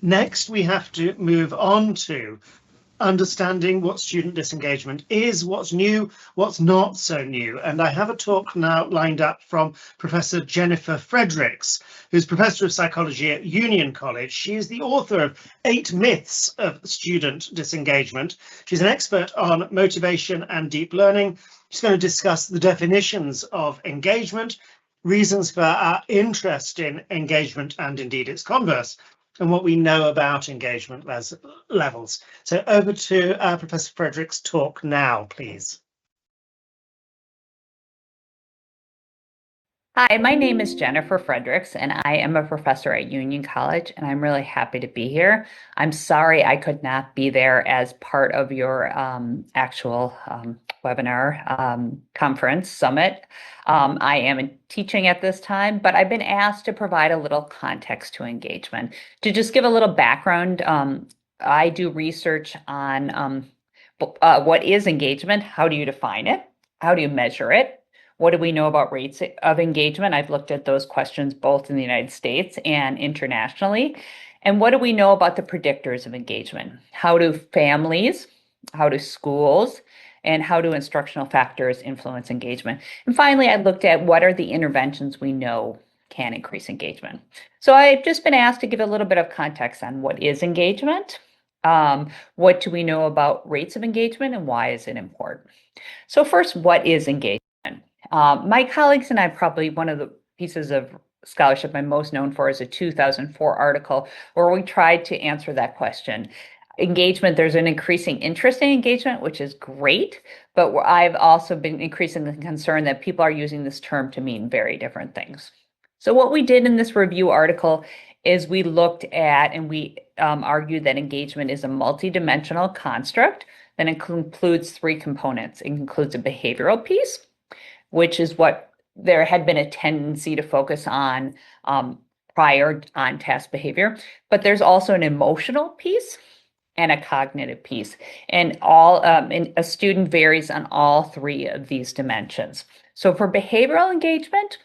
Next, we have to move on to understanding what student disengagement is, what's new, what's not so new. And I have a talk now lined up from Professor Jennifer Fredricks, who's Professor of Psychology at Union College. She is the author of 8 Myths of Student Disengagement. She's an expert on motivation and deep learning. She's going to discuss the definitions of engagement, reasons for our interest in engagement and indeed its converse, and what we know about engagement levels. So over to Professor Frederick's talk now, please. Hi, my name is Jennifer Fredricks, and I am a professor at Union College, and I'm really happy to be here. I'm sorry I could not be there as part of your actual webinar conference summit. I am teaching at this time, but I've been asked to provide a little context to engagement. To just give a little background, I do research on what is engagement, how do you define it, how do you measure it, what do we know about rates of engagement? I've looked at those questions both in the United States and internationally. And what do we know about the predictors of engagement? How do families, how do schools, and how do instructional factors influence engagement? And finally, I looked at what are the interventions we know can increase engagement. So I've just been asked to give a little bit of context on what is engagement, what do we know about rates of engagement, and why is it important? So first, what is engagement? My colleagues and I, probably one of the pieces of scholarship I'm most known for is a 2004 article where we tried to answer that question. Engagement, there's an increasing interest in engagement, which is great, but I've also been increasingly concerned that people are using this term to mean very different things. So what we did in this review article is we looked at and we argued that engagement is a multidimensional construct that includes 3 components. It includes a behavioral piece, which is what there had been a tendency to focus on prior on task behavior. But there's also an emotional piece and a cognitive piece. And a student varies on all 3 of these dimensions. So for behavioral engagement,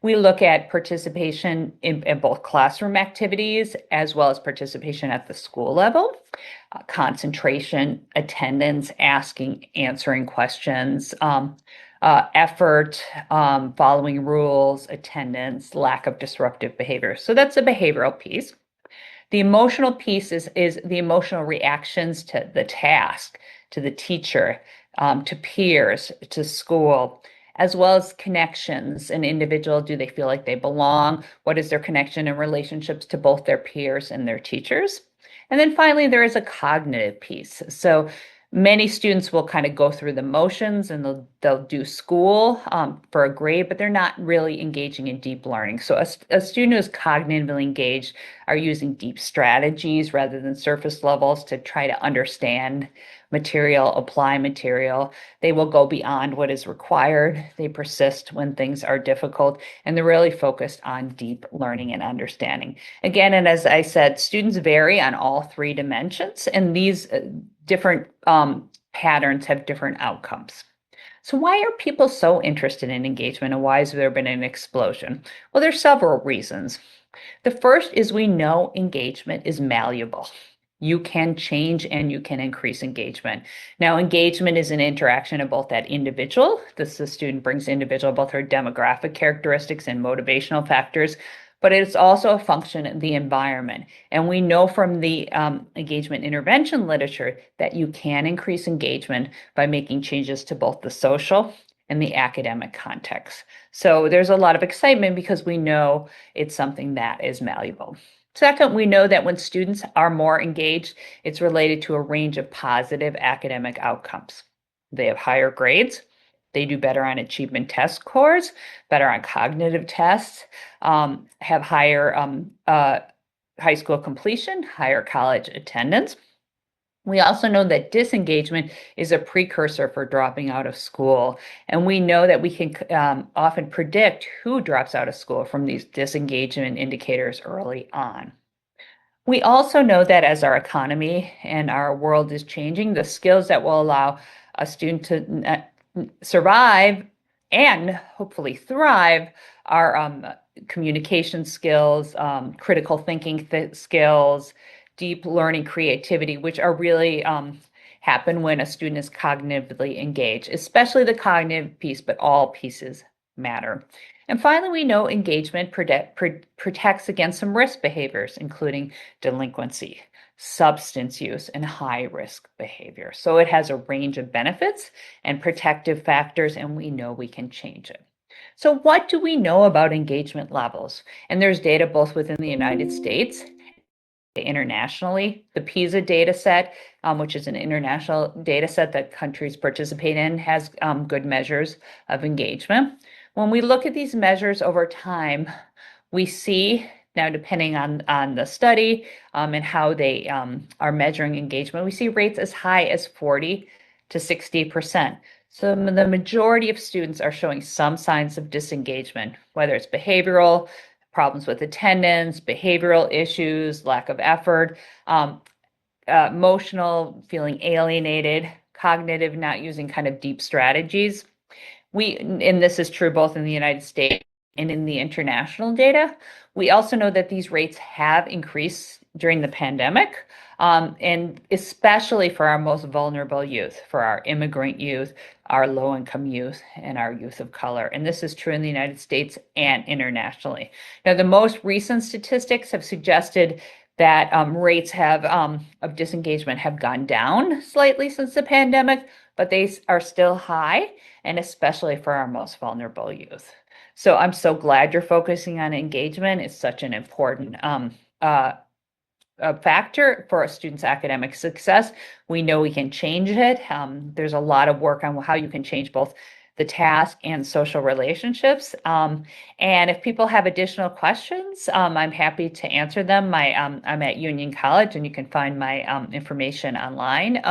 we look at participation in both classroom activities as well as participation at the school level, concentration, attendance, answering questions, effort, following rules, attendance, lack of disruptive behavior. So that's the behavioral piece. The emotional piece is the emotional reactions to the task, to the teacher, to peers, to school, as well as connections. An individual, do they feel like they belong? What is their connection and relationships to both their peers and their teachers? And then finally, there is a cognitive piece. So many students will kind of go through the motions and they'll do school for a grade, but they're not really engaging in deep learning. So a student who is cognitively engaged are using deep strategies rather than surface levels to try to understand material, apply material. They will go beyond what is required. They persist when things are difficult, and they're really focused on deep learning and understanding. Again, and as I said, students vary on all 3 dimensions, and these different patterns have different outcomes. So why are people so interested in engagement, and why has there been an explosion? Well, there's several reasons. The first is we know engagement is malleable. You can change and you can increase engagement. Now, engagement is an interaction of both that individual, the student brings individual, both her demographic characteristics and motivational factors, but it's also a function of the environment. And we know from the engagement intervention literature that you can increase engagement by making changes to both the social and the academic context. So there's a lot of excitement because we know it's something that is malleable. Second, we know that when students are more engaged, it's related to a range of positive academic outcomes. They have higher grades, they do better on achievement test scores, better on cognitive tests, have higher high school completion, higher college attendance. We also know that disengagement is a precursor for dropping out of school. And we know that we can often predict who drops out of school from these disengagement indicators early on. We also know that as our economy and our world is changing, the skills that will allow a student to survive and hopefully thrive are communication skills, critical thinking skills, deep learning creativity, which are really happen when a student is cognitively engaged, especially the cognitive piece, but all pieces matter. And finally, we know engagement protects against some risk behaviors, including delinquency, substance use, and high-risk behavior. So it has a range of benefits and protective factors, and we know we can change it. So what do we know about engagement levels? And there's data both within the United States internationally. The PISA data set, which is an international data set that countries participate in, has good measures of engagement. When we look at these measures over time, we see, now depending on the study and how they are measuring engagement, we see rates as high as 40 to 60%. So the majority of students are showing some signs of disengagement, whether it's behavioral, problems with attendance, behavioral issues, lack of effort, emotional, feeling alienated, cognitive, not using kind of deep strategies. And this is true both in the United States and in the international data. We also know that these rates have increased during the pandemic, and especially for our most vulnerable youth, for our immigrant youth, our low-income youth, and our youth of color. And this is true in the United States and internationally. Now, the most recent statistics have suggested that rates of disengagement have gone down slightly since the pandemic, but they are still high, and especially for our most vulnerable youth. So I'm so glad you're focusing on engagement. It's such an important factor for a student's academic success. We know we can change it. There's a lot of work on how you can change both the task and social relationships. And if people have additional questions, I'm happy to answer them. I'm at Union College, and you can find my information online.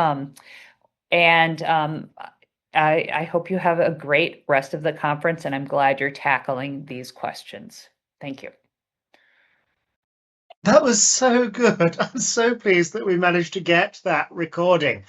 I hope you have a great rest of the conference, and I'm glad you're tackling these questions. Thank you. That was so good. I'm so pleased that we managed to get that recording.